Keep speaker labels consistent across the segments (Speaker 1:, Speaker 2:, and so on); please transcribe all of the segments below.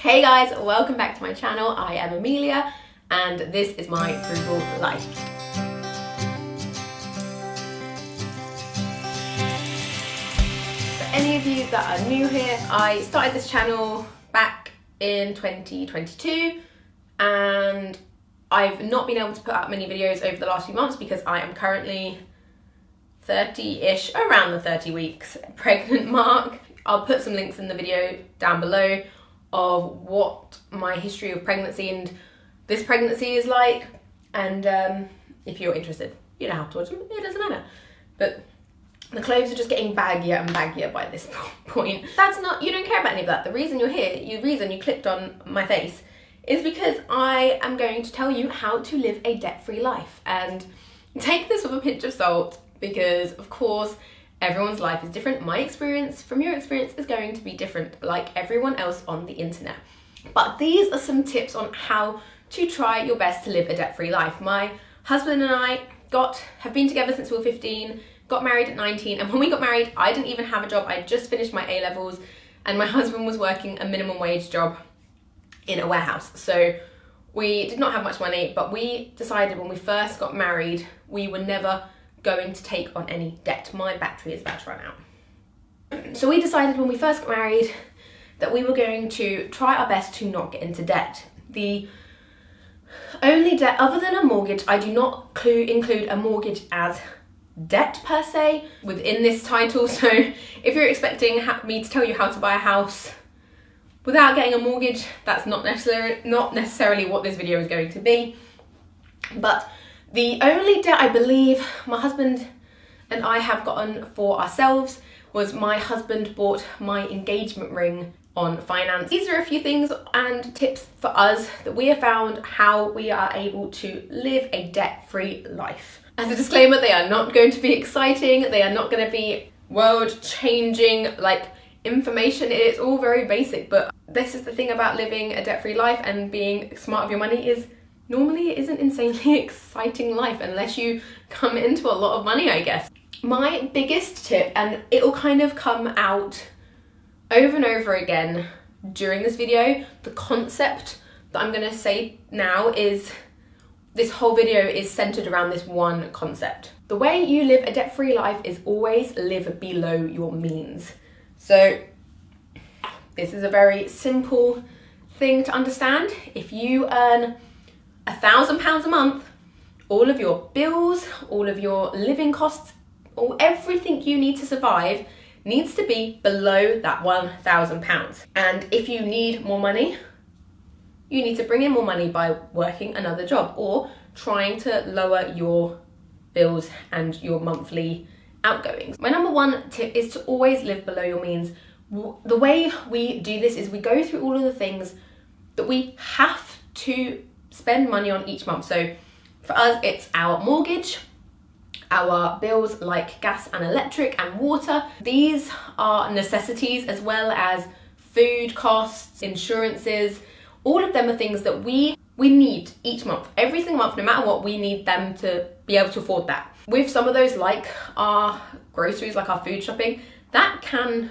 Speaker 1: Hey guys, welcome back to my channel. I am Amelia and this is my frugal life. For any of you that are new here, I started this channel back in 2022 and I've not been able to put out many videos over the last few months because I am currently 30-ish, around the 30 weeks pregnant mark. I'll put some links in the video down below of what my history of pregnancy and this pregnancy is like, and if you're interested, you don't have to watch them, it doesn't matter. But the clothes are just getting baggier and baggier by this point. That's not, you don't care about any of that. The reason you're here, the reason you clicked on my face is because I am going to tell you how to live a debt-free life. And take this with a pinch of salt because, of course, everyone's life is different. My experience from your experience is going to be different, like everyone else on the internet. But these are some tips on how to try your best to live a debt-free life. My husband and I have been together since we were 15, got married at 19, and when we got married, I didn't even have a job. I just finished my A-levels, and my husband was working a minimum wage job in a warehouse. So we did not have much money, but we decided when we first got married, we were never going to take on any debt. My battery is about to run out. So we decided when we first got married that we were going to try our best to not get into debt. The only debt other than a mortgage, I do not include a mortgage as debt per se within this title. So if you're expecting me to tell you how to buy a house without getting a mortgage, that's not necessarily what this video is going to be. But the only debt I believe my husband and I have gotten for ourselves was my husband bought my engagement ring on finance. These are a few things and tips for us that we have found how we are able to live a debt-free life. As a disclaimer, they are not going to be exciting, they are not going to be world-changing like information. It's all very basic, but this is the thing about living a debt-free life and being smart with your money is normally it isn't insanely exciting life unless you come into a lot of money, I guess. My biggest tip, and it'll kind of come out over and over again during this video, the concept that I'm gonna say now is, this whole video is centered around this one concept. The way you live a debt-free life is always live below your means. So this is a very simple thing to understand. If you earn £1,000 a month, all of your bills, all of your living costs, everything you need to survive needs to be below that £1,000. And if you need more money, you need to bring in more money by working another job or trying to lower your bills and your monthly outgoings. My number one tip is to always live below your means. The way we do this is we go through all of the things that we have to spend money on each month. So for us, it's our mortgage, our bills like gas and electric and water. These are necessities, as well as food costs, insurances. All of them are things that we need each month. Every single month, no matter what, we need them to be able to afford that. With some of those, like our groceries, like our food shopping, that can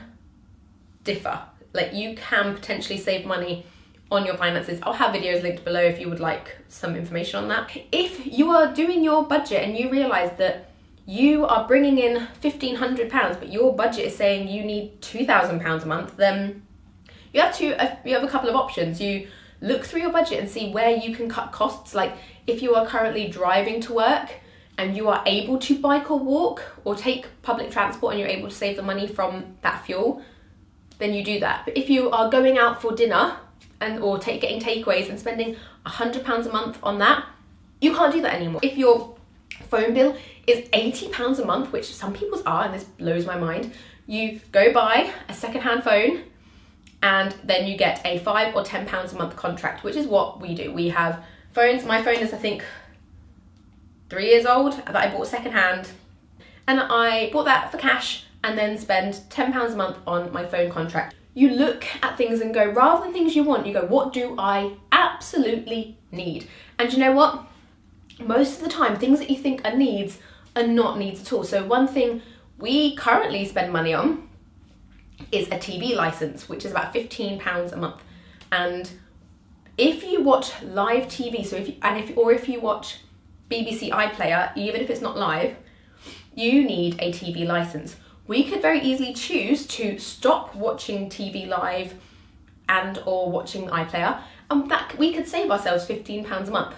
Speaker 1: differ. Like you can potentially save money on your finances. I'll have videos linked below if you would like some information on that. If you are doing your budget and you realize that you are bringing in £1,500, but your budget is saying you need £2,000 a month, then you have a couple of options. You look through your budget and see where you can cut costs. Like if you are currently driving to work and you are able to bike or walk or take public transport and you're able to save the money from that fuel, then you do that. But if you are going out for dinner or getting takeaways and spending £100 a month on that, you can't do that anymore. If your phone bill is £80 a month, which some people's are, and this blows my mind, you go buy a secondhand phone and then you get a £5 or £10 a month contract, which is what we do. We have phones. My phone is, I think, 3 years old, that I bought secondhand, and I bought that for cash and then spend £10 a month on my phone contract. You look at things and go, rather than things you want, you go, what do I absolutely need? And you know what? Most of the time, things that you think are needs are not needs at all. So one thing we currently spend money on is a TV license, which is about £15 a month. And if you watch live TV, if you watch BBC iPlayer, even if it's not live, you need a TV license. We could very easily choose to stop watching TV live and or watching iPlayer, and that we could save ourselves £15 a month,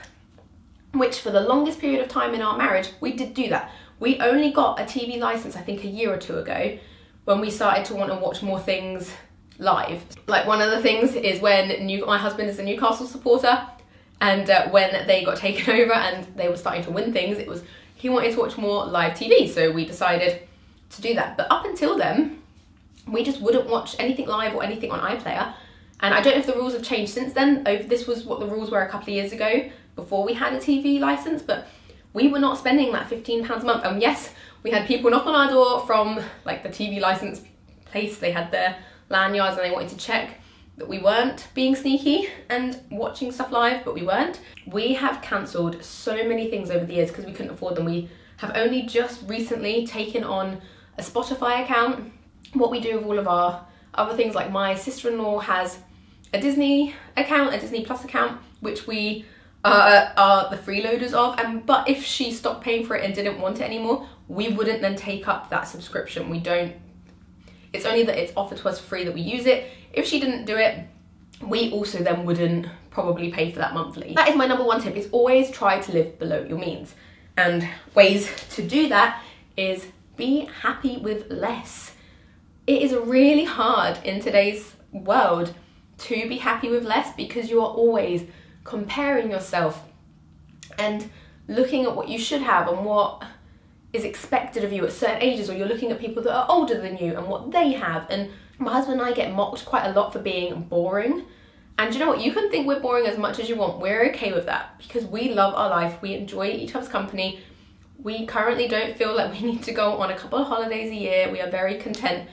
Speaker 1: which for the longest period of time in our marriage, we did do that. We only got a TV license, I think, a year or two ago, when we started to want to watch more things live. Like, one of the things is when my husband is a Newcastle supporter, and when they got taken over and they were starting to win things, he wanted to watch more live TV, so we decided to do that. But up until then, we just wouldn't watch anything live or anything on iPlayer. And I don't know if the rules have changed since then. This was what the rules were a couple of years ago, before we had a TV license, but we were not spending that £15 a month. And yes, we had people knock on our door from like the TV license place. They had their lanyards and they wanted to check that we weren't being sneaky and watching stuff live, but we weren't. We have cancelled so many things over the years because we couldn't afford them. We have only just recently taken on a Spotify account. What we do with all of our other things, like my sister-in-law has a Disney account, a Disney Plus account, which we are the freeloaders of, but if she stopped paying for it and didn't want it anymore, we wouldn't then take up that subscription. It's only that it's offered to us for free that we use it. If she didn't do it, we also then wouldn't probably pay for that monthly. That is my number one tip, is always try to live below your means. And ways to do that is be happy with less. It is really hard in today's world to be happy with less, because you are always comparing yourself and looking at what you should have and what is expected of you at certain ages, or you're looking at people that are older than you and what they have. And my husband and I get mocked quite a lot for being boring. And you know what? You can think we're boring as much as you want. We're okay with that because we love our life. We enjoy each other's company. We currently don't feel like we need to go on a couple of holidays a year. We are very content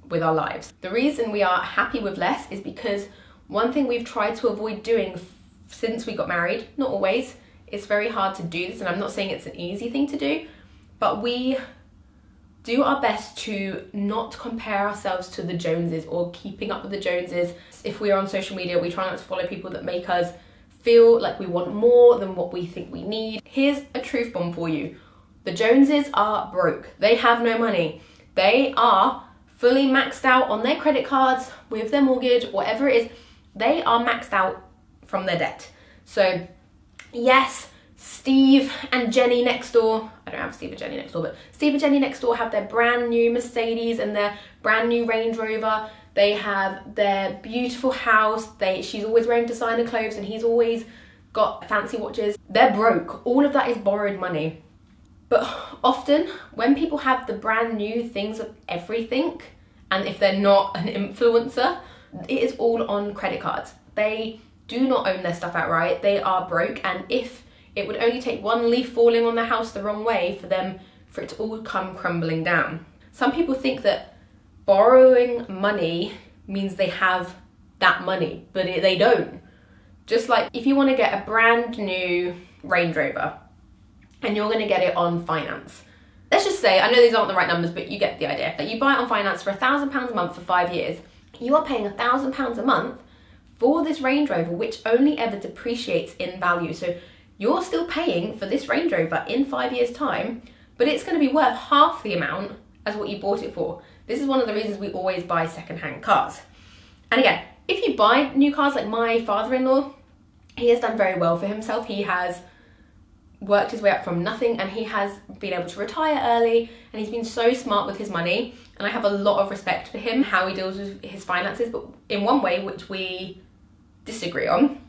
Speaker 1: with our lives. The reason we are happy with less is because one thing we've tried to avoid doing since we got married, not always, it's very hard to do this, and I'm not saying it's an easy thing to do, but we do our best to not compare ourselves to the Joneses or keeping up with the Joneses. If we are on social media, we try not to follow people that make us feel like we want more than what we think we need. Here's a truth bomb for you. The Joneses are broke. They have no money. They are fully maxed out on their credit cards, with their mortgage, whatever it is. They are maxed out from their debt. So yes, Steve and Jenny next door, I don't have Steve and Jenny next door, but Steve and Jenny next door have their brand new Mercedes and their brand new Range Rover. They have their beautiful house. She's always wearing designer clothes and he's always got fancy watches. They're broke. All of that is borrowed money. But often when people have the brand new things of everything, and if they're not an influencer, it is all on credit cards. They do not own their stuff outright. They are broke, and if it would only take one leaf falling on their house the wrong way for it to all come crumbling down. Some people think that borrowing money means they have that money, but they don't. Just like if you want to get a brand new Range Rover and you're going to get it on finance. Let's just say, I know these aren't the right numbers, but you get the idea. That you buy it on finance for £1,000 a month for 5 years. You are paying £1,000 a month for this Range Rover, which only ever depreciates in value. So you're still paying for this Range Rover in 5 years' time, but it's going to be worth half the amount as what you bought it for. This is one of the reasons we always buy second-hand cars. And again, if you buy new cars, like my father-in-law, he has done very well for himself. He has worked his way up from nothing and he has been able to retire early, and he's been so smart with his money, and I have a lot of respect for him, how he deals with his finances, but in one way which we disagree on.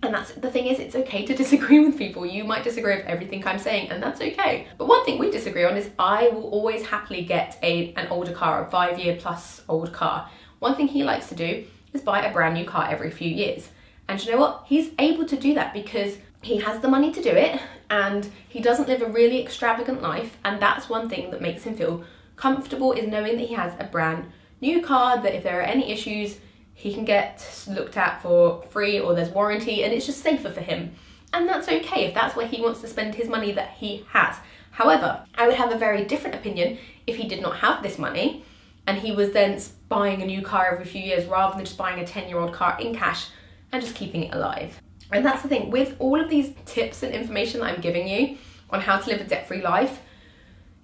Speaker 1: And that's the thing, is it's okay to disagree with people. You might disagree with everything I'm saying, and that's okay. But one thing we disagree on is I will always happily get an older car, a 5-year plus old car. One thing he likes to do is buy a brand new car every few years. And you know what? He's able to do that because he has the money to do it, and he doesn't live a really extravagant life, and that's one thing that makes him feel comfortable, is knowing that he has a brand new car, that if there are any issues, he can get looked at for free, or there's warranty, and it's just safer for him. And that's okay if that's where he wants to spend his money that he has. However, I would have a very different opinion if he did not have this money and he was then buying a new car every few years rather than just buying a 10-year-old car in cash and just keeping it alive. And that's the thing, with all of these tips and information that I'm giving you on how to live a debt-free life,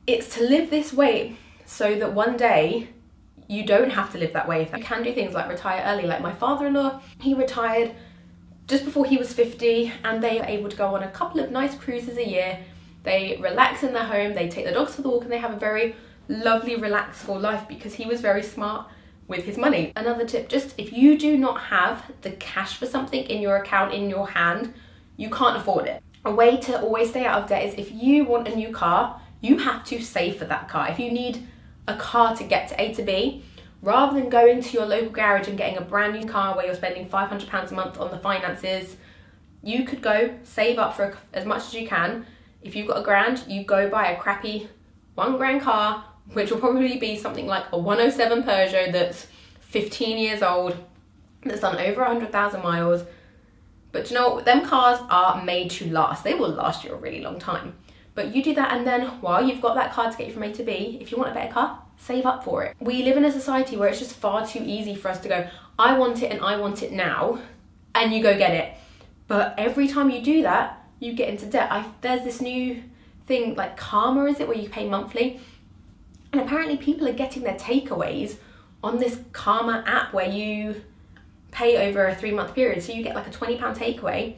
Speaker 1: it's to live this way so that one day you don't have to live that way. You can do things like retire early. Like my father-in-law, he retired just before he was 50, and they are able to go on a couple of nice cruises a year. They relax in their home, they take the dogs for the walk, and they have a very lovely, relaxed, full life because he was very smart with his money. Another tip, just if you do not have the cash for something in your account, in your hand, you can't afford it. A way to always stay out of debt is if you want a new car, you have to save for that car. If you need a car to get to A to B, rather than going to your local garage and getting a brand new car where you're spending £500 a month on the finances, you could go save up for as much as you can. If you've got £1,000, you go buy a crappy £1,000 car, which will probably be something like a 107 Peugeot that's 15 years old, that's done over 100,000 miles. But you know what? Them cars are made to last. They will last you a really long time. But you do that, and then while you've got that car to get you from A to B, if you want a better car, save up for it. We live in a society where it's just far too easy for us to go, I want it and I want it now, and you go get it. But every time you do that, you get into debt. There's this new thing like Karma, is it, where you pay monthly? And apparently people are getting their takeaways on this Karma app where you pay over a 3-month period. So you get like a £20 takeaway,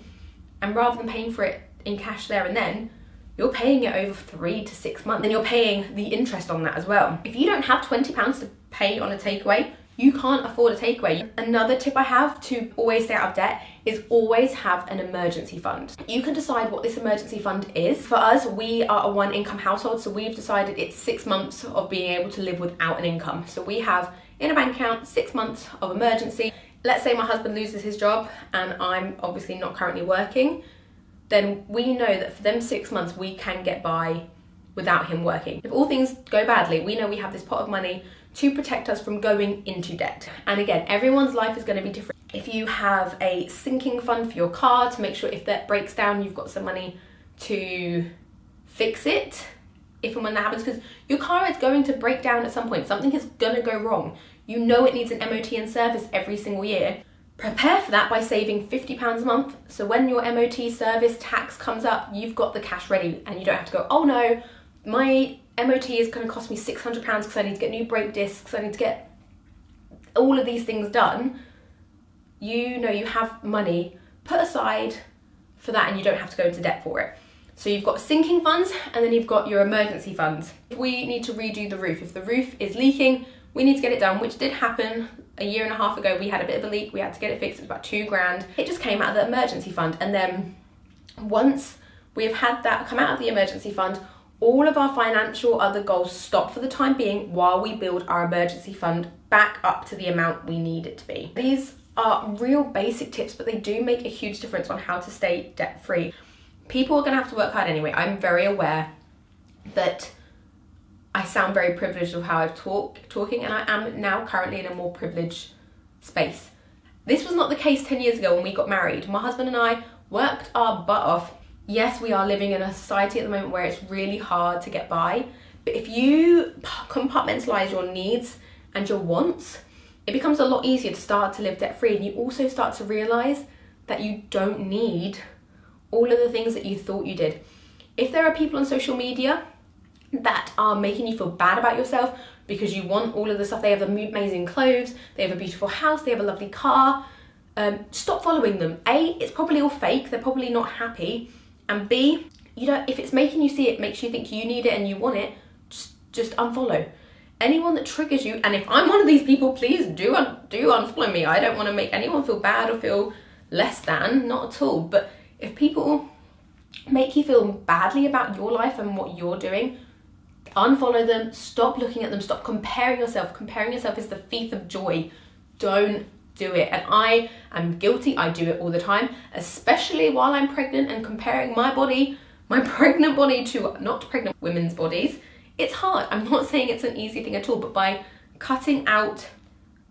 Speaker 1: and rather than paying for it in cash there and then, you're paying it over 3 to 6 months, and you're paying the interest on that as well. If you don't have £20 to pay on a takeaway, you can't afford a takeaway. Another tip I have to always stay out of debt is always have an emergency fund. You can decide what this emergency fund is. For us, we are a 1-income household, so we've decided it's 6 months of being able to live without an income. So we have in a bank account 6 months of emergency. Let's say my husband loses his job and I'm obviously not currently working, then we know that for them 6 months we can get by without him working. If all things go badly, we know we have this pot of money to protect us from going into debt. And again, everyone's life is going to be different. If you have a sinking fund for your car to make sure if that breaks down, you've got some money to fix it if and when that happens, because your car is going to break down at some point. Something is going to go wrong. You know it needs an MOT and service every single year. Prepare for that by saving £50 a month, so when your MOT service tax comes up, you've got the cash ready and you don't have to go, oh no, my MOT is going to cost me £600 because I need to get new brake discs, I need to get all of these things done. You know you have money put aside for that and you don't have to go into debt for it. So you've got sinking funds and then you've got your emergency funds. If we need to redo the roof, if the roof is leaking, we need to get it done, which did happen a year and a half ago. We had a bit of a leak, we had to get it fixed, it was about £2,000. It just came out of the emergency fund, and then once we've had that come out of the emergency fund, all of our financial other goals stop for the time being while we build our emergency fund back up to the amount we need it to be. These are real basic tips, but they do make a huge difference on how to stay debt-free. People are gonna have to work hard anyway. I'm very aware that I sound very privileged of how I've talking, and I am now currently in a more privileged space. This was not the case 10 years ago when we got married. My husband and I worked our butt off. Yes, we are living in a society at the moment where it's really hard to get by, but if you compartmentalize your needs and your wants, it becomes a lot easier to start to live debt-free, and you also start to realize that you don't need all of the things that you thought you did. If there are people on social media that are making you feel bad about yourself because you want all of the stuff, they have amazing clothes, they have a beautiful house, they have a lovely car, stop following them. A, it's probably all fake, they're probably not happy, and B, if it's making you see it, makes you think you need it and you want it, just unfollow. Anyone that triggers you, and if I'm one of these people, please do unfollow me. I don't want to make anyone feel bad or feel less than, not at all. But if people make you feel badly about your life and what you're doing, unfollow them, stop looking at them, stop comparing yourself. Comparing yourself is the thief of joy. Don't do it. And I am guilty, I do it all the time, especially while I'm pregnant and comparing my body, my pregnant body to not pregnant women's bodies. It's hard. I'm not saying it's an easy thing at all, but by cutting out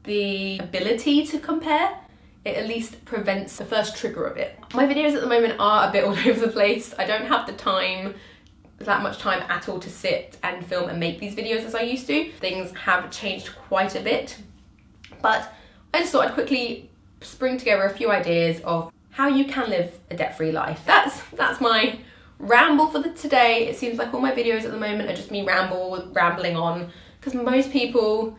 Speaker 1: the ability to compare, it at least prevents the first trigger of it. My videos at the moment are a bit all over the place. I don't have the time, that much time at all, to sit and film and make these videos as I used to. Things have changed quite a bit But I just thought I'd quickly spring together a few ideas of how you can live a debt-free life. That's my ramble for today. It seems like all my videos at the moment are just me rambling on, because most people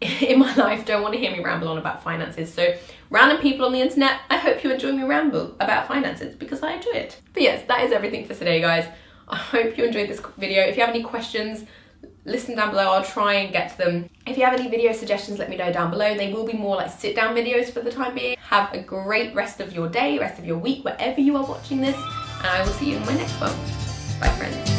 Speaker 1: in my life don't want to hear me ramble on about finances. So random people on the internet, I hope you enjoy me ramble about finances, because I enjoy it. But yes, that is everything for today, guys. I hope you enjoyed this video. If you have any questions, listen down below. I'll try and get to them. If you have any video suggestions, let me know down below. They will be more like sit down videos for the time being. Have a great rest of your day, rest of your week, wherever you are watching this, and I will see you in my next one. Bye, friends.